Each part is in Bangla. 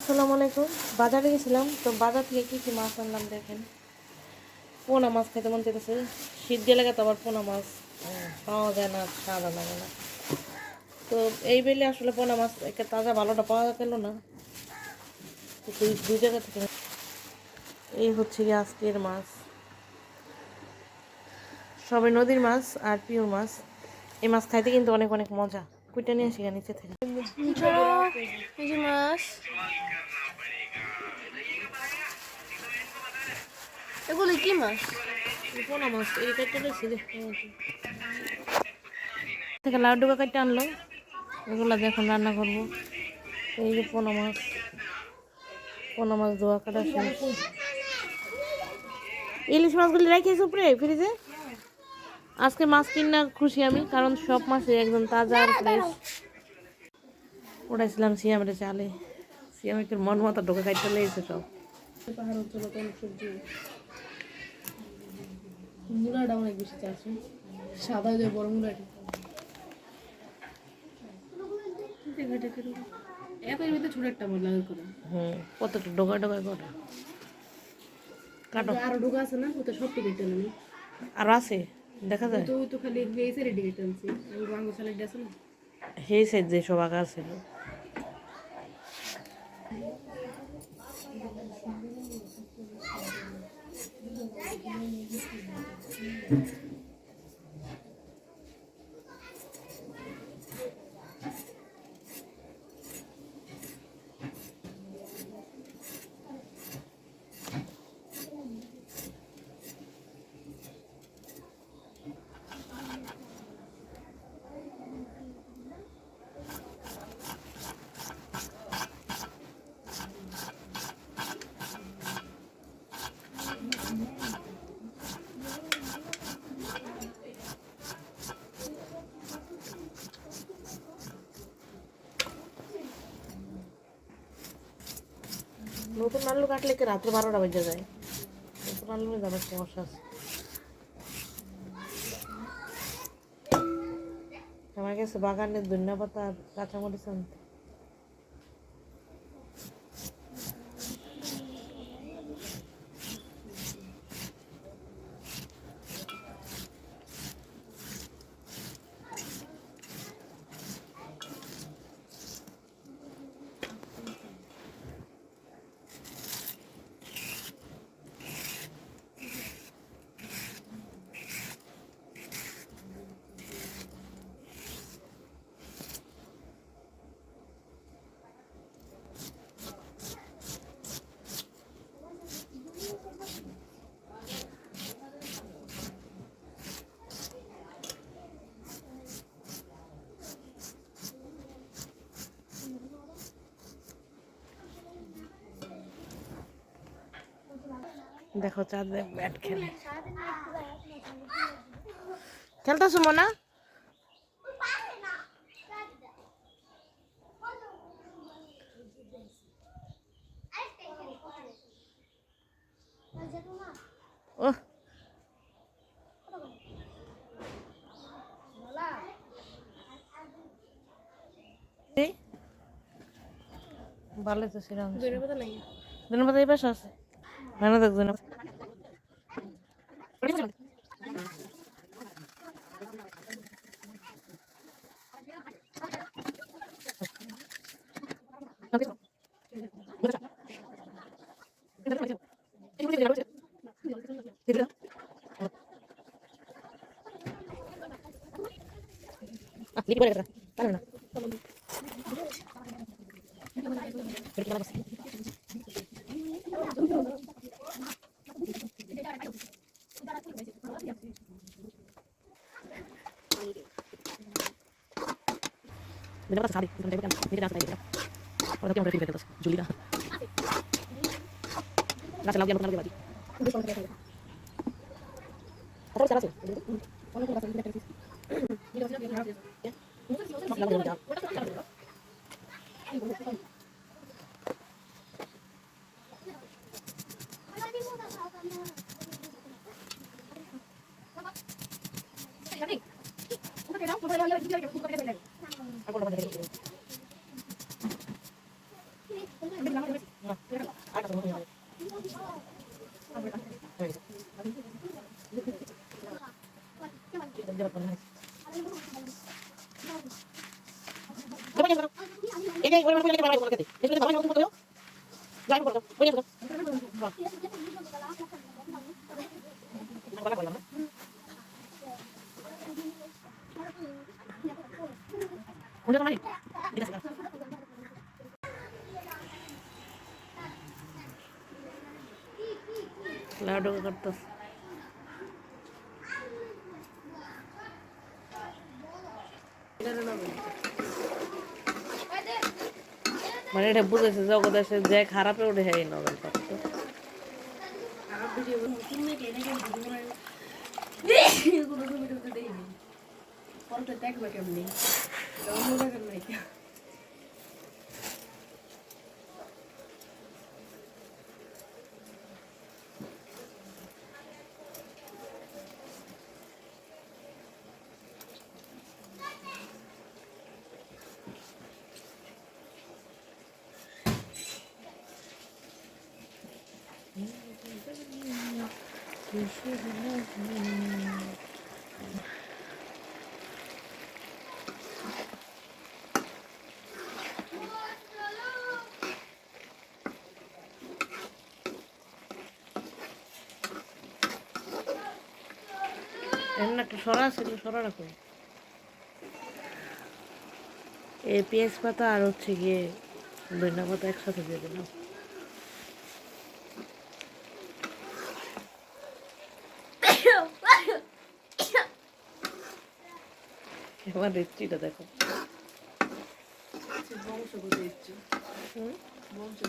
আসসালামু আলাইকুম। বাজারে গেছিলাম, তো বাজার থেকে কী কী মাছ আনলাম দেখেন। পোনা মাছ খেতে মন চাইতেছে। শীত গেলে তো আবার পোনা মাছ পাওয়া যায় না, সাদা লাগে না। তো এই বেলে আসলে পোনা মাছ একটা তাজা ভালোটা পাওয়া গেল না, তো দুই জায়গা থেকে এই হচ্ছে গিয়ে আজকের মাছ। সবে নদীর মাছ আর পিওর মাছ। এই মাছ খাইতে কিন্তু অনেক অনেক মজা। কুইটা নিয়ে আসি নিচে থেকে। মাছ এগুলো কি মাছ? পোনা মাছ এই কাটতে থেকে লাড্ডু কাটতে আনলো, এগুলো এখন রান্না করবো। এই যে পোনা মাছ ধোয়া কাটা শেষ। ইলিশ মাছগুলি রেখেছি উপরে ফ্রিজে। আজকে মাছ কিনা খুশি আমি, কারণ সব মাছই একদম তাজা আর ফ্রেশ। ওটাইছিলাম সিয়ামের চালে, সিয়ামের মন মতো ঢোকা খাইতে লেগেছে সব। পাহাড় অঞ্চল সবজি মূলাটা অনেক বেশি চাষ, সাদা যে বড় মূলাটি একের ভিতরে ছোট একটা মূলা করে। কতটা ডোকা ডোকা করে কাটো। আরো ডোকা আছে না, ওটা সব কেটে নেই। আর আছে দেখা যায় তো, ওই তো খালি এই সাইডে কেটে আনছি। আর রাঙ্গো সাইড আছে না, সেই সাইড যে সব আগার ছিল। নতুন আলু কাটলে কি রাত্রে 12টা বেজে যায়। নতুন আলু যাবে সমস্যা আছে। আমার কাছে বাগানের ধনিয়া পাতা আর কাঁচামরিচ আনতে। দেখো চাঁদ ব্যাট খেলে, খেলতেছো মনা? ও ভালো তো সেরকম ধন্যবাদ। এই পাশে আছে ধন্যবাদ ধন্যবাদ। Bener sekali, bukan kan? Ini rasa kayak orang yang berarti betul, Julina. Rasa lagi yang lagi. Atau salah sih. Aku laddoo করতেছে মানে এটা বুঝেছে জগদেশে যে খারাপে ওঠে হ্যাঁ নভেল করতো এমন একটা সরা ছিল সরা রাখো এই পেঁয়াজ পাতা আর হচ্ছে গিয়ে ধনিয়া পাতা একসাথে দিয়ে দিলাম এবার রেসিপিটা দেখো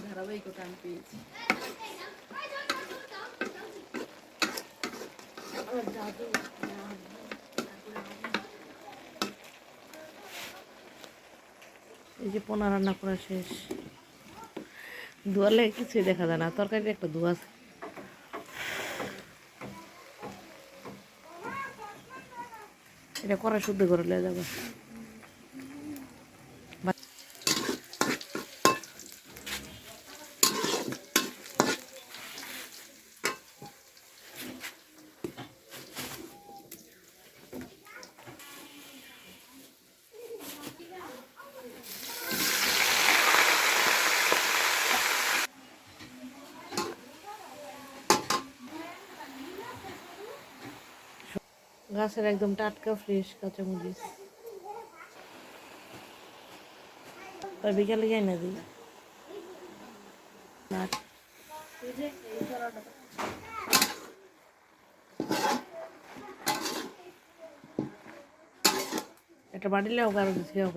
ধারাবাহিকতা আমি পেয়েছি এই যে পোনা রান্না করা শেষ ধোয়ালে কিছুই দেখা যায় না তরকারিতে একটা ধোয়া আছে এটা করা শুদ্ধ করে লিয়ে যাবে গাছের একদম টাটকা ফ্রেশ কাঁচামরিচ আর বিকালে যাই না দিই না একটা বাড়িলে হোক আর কিছু হোক